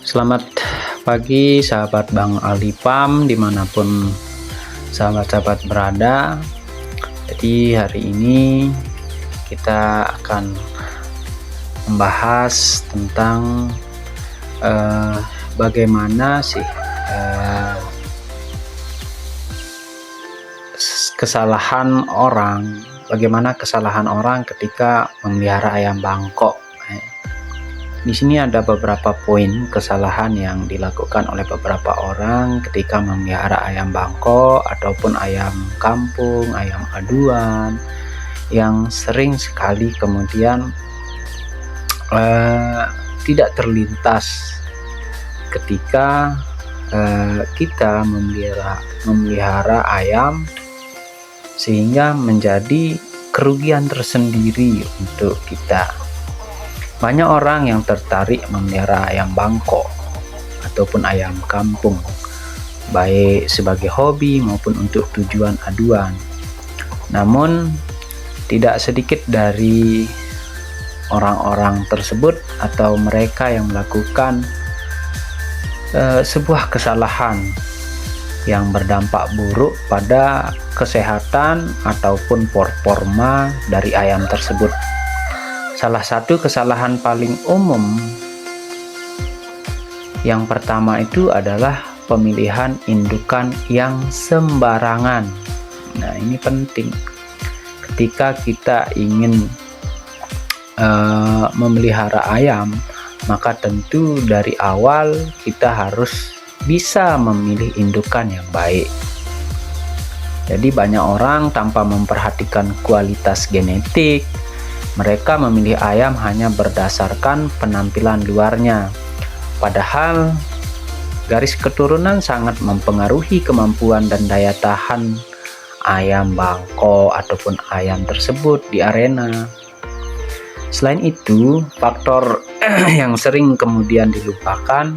Selamat pagi sahabat Bang Alipam dimanapun sahabat-sahabat berada. Jadi hari ini kita akan membahas tentang bagaimana sih bagaimana kesalahan orang ketika memelihara ayam bangkok. Di sini ada beberapa poin kesalahan yang dilakukan oleh beberapa orang ketika memelihara ayam bangkok ataupun ayam kampung, ayam aduan, yang sering sekali kemudian tidak terlintas ketika kita memelihara ayam, sehingga menjadi kerugian tersendiri untuk kita. Banyak orang yang tertarik memelihara ayam bangkok ataupun ayam kampung, baik sebagai hobi maupun untuk tujuan aduan. Namun tidak sedikit dari orang-orang tersebut atau mereka yang melakukan sebuah kesalahan yang berdampak buruk pada kesehatan ataupun performa dari ayam tersebut. Salah satu kesalahan paling umum yang pertama itu adalah pemilihan indukan yang sembarangan. Nah, ini penting ketika kita ingin memelihara ayam, maka tentu dari awal kita harus bisa memilih indukan yang baik. Jadi banyak orang tanpa memperhatikan kualitas genetik, mereka memilih ayam hanya berdasarkan penampilan luarnya. Padahal garis keturunan sangat mempengaruhi kemampuan dan daya tahan ayam bangkok ataupun ayam tersebut di arena. Selain itu, faktor yang sering kemudian dilupakan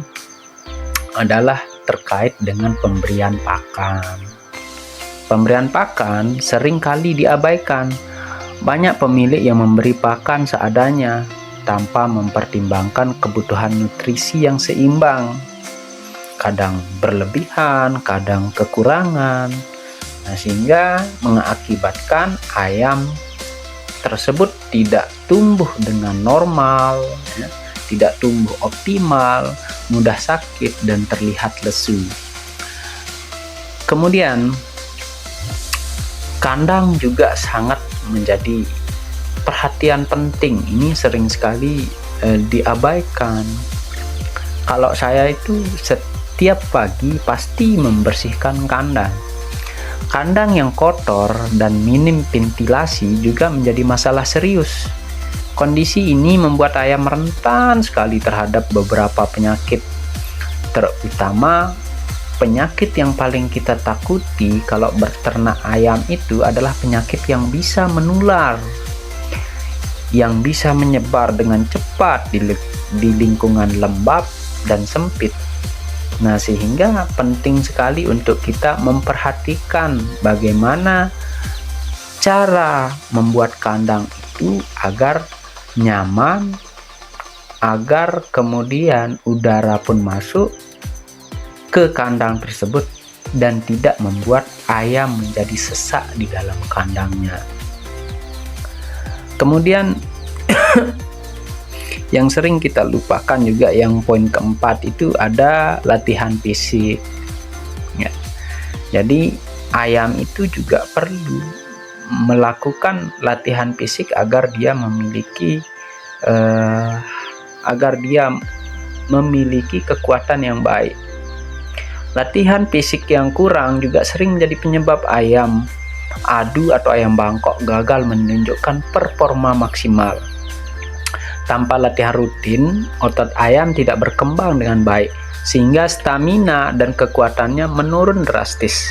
adalah terkait dengan pemberian pakan. Pemberian pakan sering kali diabaikan. Banyak pemilik yang memberi pakan seadanya tanpa mempertimbangkan kebutuhan nutrisi yang seimbang. Kadang berlebihan, kadang kekurangan. Nah, sehingga mengakibatkan ayam tersebut tidak tumbuh dengan normal, tidak tumbuh optimal, mudah sakit dan terlihat lesu. Kemudian kandang juga sangat menjadi perhatian penting. Ini sering sekali diabaikan. Kalau saya itu setiap pagi pasti membersihkan kandang. Kandang yang kotor dan minim ventilasi juga menjadi masalah serius. Kondisi ini membuat ayam rentan sekali terhadap beberapa penyakit, terutama penyakit yang paling kita takuti kalau berternak ayam itu adalah penyakit yang bisa menular, yang bisa menyebar dengan cepat di lingkungan lembab dan sempit. Nah, sehingga penting sekali untuk kita memperhatikan bagaimana cara membuat kandang itu agar nyaman, agar kemudian udara pun masuk ke kandang tersebut dan tidak membuat ayam menjadi sesak di dalam kandangnya. Kemudian yang sering kita lupakan juga, yang poin keempat itu ada latihan fisik ya. Jadi ayam itu juga perlu melakukan latihan fisik agar dia memiliki kekuatan yang baik. Latihan fisik yang kurang juga sering menjadi penyebab ayam adu atau ayam bangkok gagal menunjukkan performa maksimal. Tanpa latihan rutin, otot ayam tidak berkembang dengan baik, sehingga stamina dan kekuatannya menurun drastis.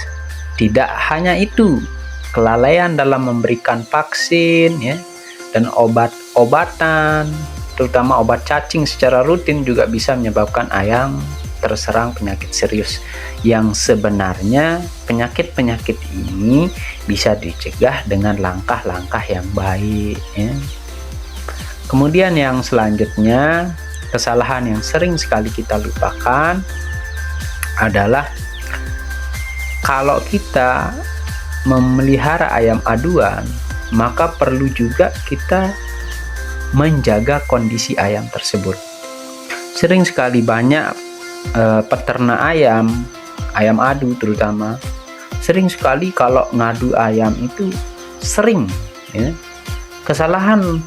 Tidak hanya itu, kelalaian dalam memberikan vaksin dan obat-obatan, terutama obat cacing secara rutin, juga bisa menyebabkan ayam terserang penyakit serius, yang sebenarnya penyakit-penyakit ini bisa dicegah dengan langkah-langkah yang baik. Kemudian yang selanjutnya kesalahan yang sering sekali kita lupakan adalah kalau kita memelihara ayam aduan, maka perlu juga kita menjaga kondisi ayam tersebut. Sering sekali banyak peternak ayam adu terutama, sering sekali kalau ngadu ayam itu sering ya. Kesalahan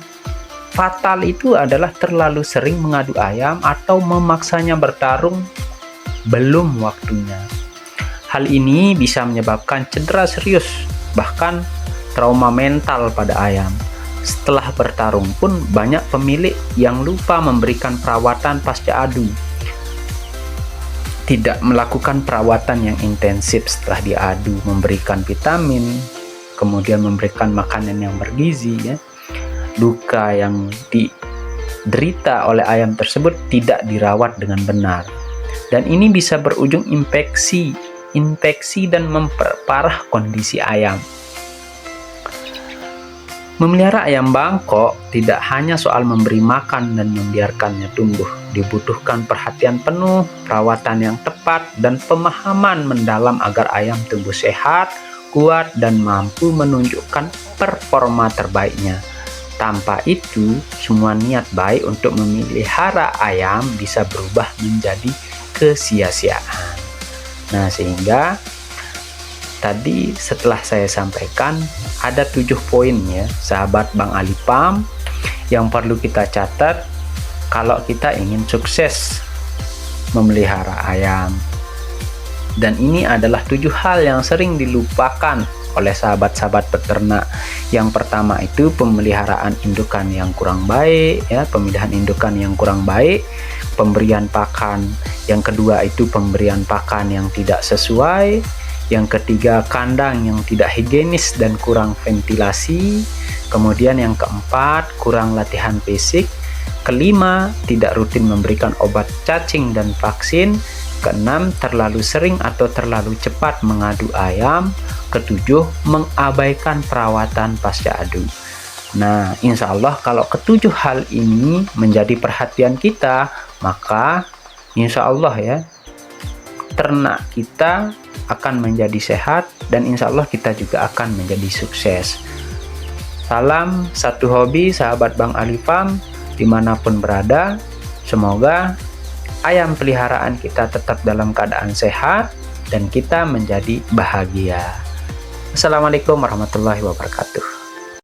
fatal itu adalah terlalu sering mengadu ayam atau memaksanya bertarung belum waktunya. Hal ini bisa menyebabkan cedera serius, bahkan trauma mental pada ayam. Setelah bertarung pun banyak pemilik yang lupa memberikan perawatan pasca adu, tidak melakukan perawatan yang intensif setelah diadu, memberikan vitamin, kemudian memberikan makanan yang bergizi ya. Luka yang diderita oleh ayam tersebut tidak dirawat dengan benar, dan ini bisa berujung infeksi dan memperparah kondisi ayam. Memelihara ayam bangkok tidak hanya soal memberi makan dan membiarkannya tumbuh. Dibutuhkan perhatian penuh, perawatan yang tepat, dan pemahaman mendalam agar ayam tumbuh sehat, kuat, dan mampu menunjukkan performa terbaiknya. Tanpa itu, semua niat baik untuk memelihara ayam bisa berubah menjadi kesia-siaan. Nah, sehingga tadi setelah saya sampaikan ada 7 poin ya, sahabat Bang Ali Farm, yang perlu kita catat kalau kita ingin sukses memelihara ayam. Dan ini adalah 7 hal yang sering dilupakan oleh sahabat-sahabat peternak. Yang pertama itu pemeliharaan indukan yang kurang baik ya, pemilihan indukan yang kurang baik, pemberian pakan. Yang kedua itu pemberian pakan yang tidak sesuai. Yang ketiga, kandang yang tidak higienis dan kurang ventilasi. Kemudian yang keempat, kurang latihan fisik. Kelima, tidak rutin memberikan obat cacing dan vaksin. Keenam, terlalu sering atau terlalu cepat mengadu ayam. Ketujuh, mengabaikan perawatan pasca adu. Nah, insya Allah kalau ketujuh hal ini menjadi perhatian kita, maka insya Allah ya, ternak kita akan menjadi sehat dan insya Allah kita juga akan menjadi sukses. Salam satu hobi sahabat Bang Ali Farm dimanapun berada. Semoga ayam peliharaan kita tetap dalam keadaan sehat dan kita menjadi bahagia. Assalamualaikum warahmatullahi wabarakatuh.